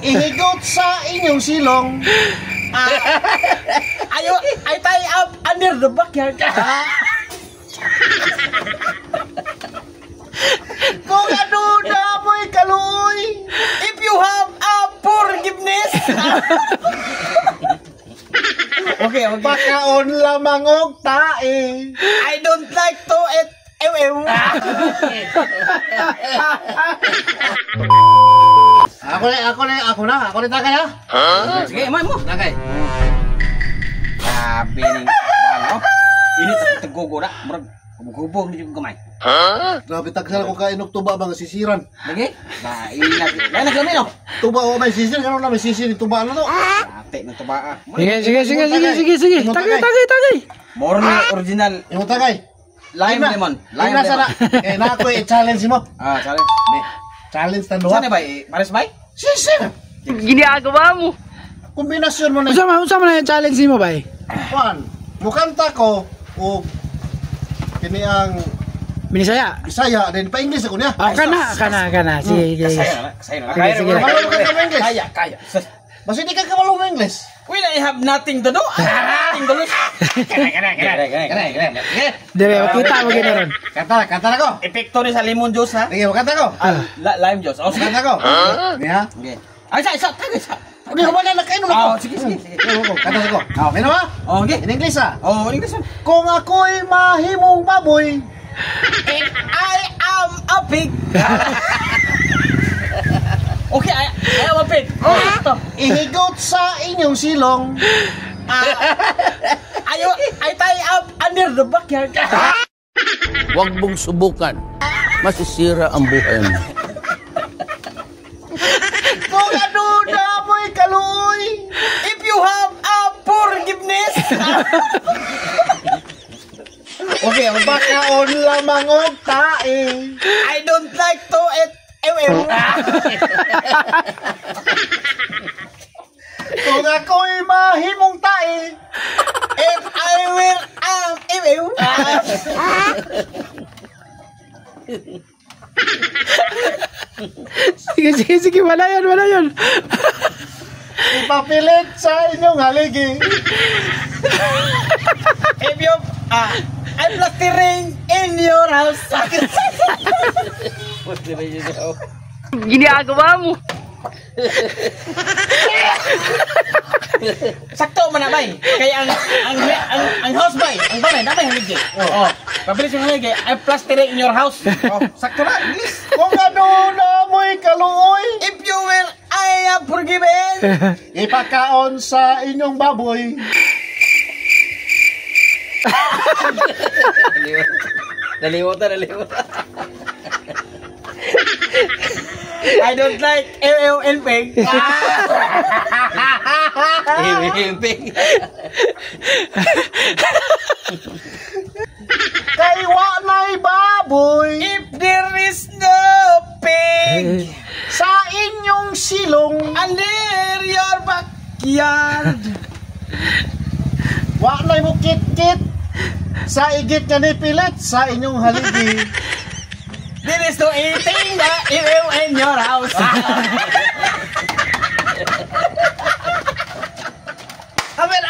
Ihigot sa inyong silong. I tie up under the backyard. Kung ano na mo'y kaluoy. If you have a forgiveness. Okay. Pakaon lamang og tae. I don't like to eat ew. Ako na tagay ha. Sige, mo. Tagay. Sabi ning balo. Ini tegugo na, murag gubog ni yung kamay. Grabe tagsa ko ka inog tuba ba nga sisiran. Lagi? Ba, ina kami no. Tuba o may sisir kanon na may sisir tuba na to. Ate ng tuba. Sige. Tagay. More ni original Imo tagay. lime lemon. Lime sana. Eh na ako i-challenge mo. Challenge. Challenge tando. Sana ba? Pares ba? Sisir. Ginagawa mo. Kombinasyon mo na. Unsa man yung challenge mo ba? Juan, mukanta ko o kini ang Binisaya. Bisaya din pa English ako niya. Kana. Sige. Kasaya na. Sige. Marunong ka ng English. Kaya. Basta hindi ka kamalong ng English. When I have nothing to do. Nothing to lose. Dire, kita mo ginaron. Kanta na ko. Epekto ni sa lemon juice ha. Sige, kanta ko. Lime juice. Oh, Kanta ko. Niya. Okay. Ay, isa. Hindi ko ba na nakaino na ko. Sige. Kanta ko. May naman. Okay. In English ah. Oh, English. Kung ako'y mahimong baboy. If I am a pig. Okay, I am a pig. Ihigot sa inyong silong. I tie up under the backyard. Huwag mong subukan. Masisira ang buhay mo. Kung ano na mo'y kaluoy. If you have a forgiveness. Okay, pakaon lamang og tae. I don't like to eat ew. Kung ako'y mahimong tae. If I will ew. Sige, wala yun. Ipapilit sa inyong haligi. If you I'm plastering in your house. Ginagawa mo. Sakto man na bay. Kaya ang house bay, ang balay na bay haligi. Oh. Pabilis yung haligi. I'm plastering in your house. Oh, sakto na. Bilis. Kung ano na mo'y kaluoy. If you will, I am forgiven. Ipakaon sa inyong baboy. Nalimutan. I don't like ew and pig. Pig. Kay wa na'y baboy. If there is no pig Sa inyong silong. under your backyard, Wa na'y mukit-kit. Sa igit nga nipilit sa inyong haligi. there is no eating the ew in your house. Amen.